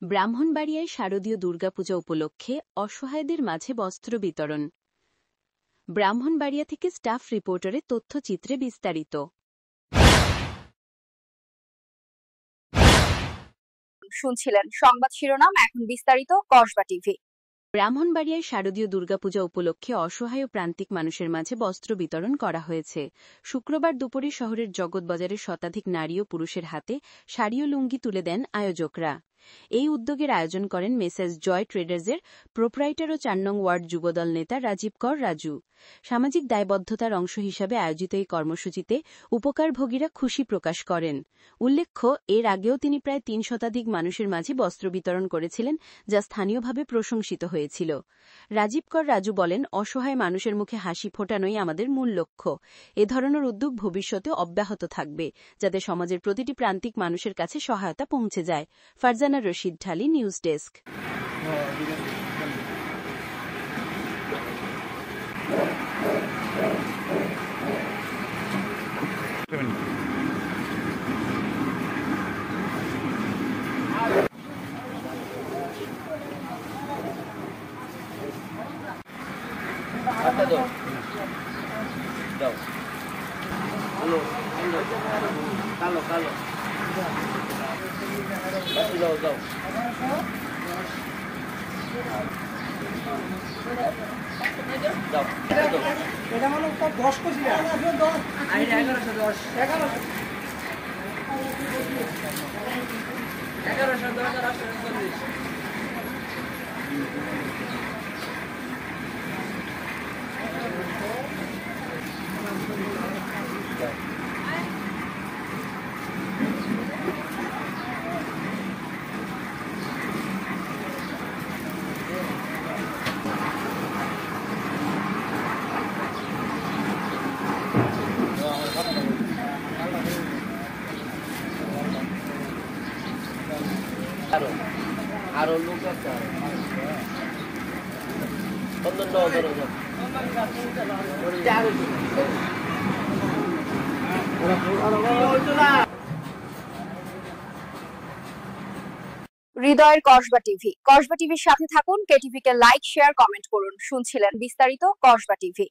ব্রাহ্মণবাড়িয়ায় শারদীয় দুর্গাপূজা উপলক্ষে অসহায়দের মাঝে বস্ত্র বিতরণ। ব্রাহ্মণবাড়িয়া থেকে স্টাফ রিপোর্টারের তথ্যচিত্রে বিস্তারিত। শুনছিলেন সংবাদ শিরোনাম, এখন বিস্তারিত। কসবা টিভি। ব্রাহ্মণবাড়িয়ায় শারদীয় দুর্গাপূজা উপলক্ষে অসহায় ও প্রান্তিক মানুষের মাঝে বস্ত্র বিতরণ করা হয়েছে। শুক্রবার দুপুরে শহরের জগৎবাজারের শতাধিক নারী ও পুরুষের হাতে শাড়ি ও লুঙ্গি তুলে দেন আয়োজকরা। এই উদ্যোগের আয়োজন করেন মেসেজ জয় ট্রেডার্সের প্রোপ্রাইটার ও ৪ নং ওয়ার্ড যুবদল নেতা রাজীব কর রাজু। সামাজিক দায়বদ্ধতার অংশ হিসাবে আয়োজিত এই কর্মসূচিতে উপকারভোগীরা খুশি প্রকাশ করেন। উল্লেখ্য, এর আগেও তিনি প্রায় ৩ শতাধিক মানুষের মাঝে বস্ত্র বিতরণ করেছিলেন, যা স্থানীয়ভাবে প্রশংসিত হয়েছিল। রাজীব কর রাজু বলেন, অসহায় মানুষের মুখে হাসি ফোটানোই আমাদের মূল লক্ষ্য। এ ধরনের উদ্যোগ ভবিষ্যতে অব্যাহত থাকবে, যাতে সমাজের প্রতিটি প্রান্তিক মানুষের কাছে সহায়তা পৌঁছে যায়। ফারজানা রশিদ ঢালি, নিউজ ডেস্ক। কালো কালো যাও যাও এটা হলো 10 কেজি 1110 1110 আরো লোক আছে হৃদয়ের কসবা টিভি। কসবা টিভির সাথে থাকুন, কেটিভিকে লাইক, শেয়ার, কমেন্ট করুন। শুনছিলেন বিস্তারিত কসবা টিভি।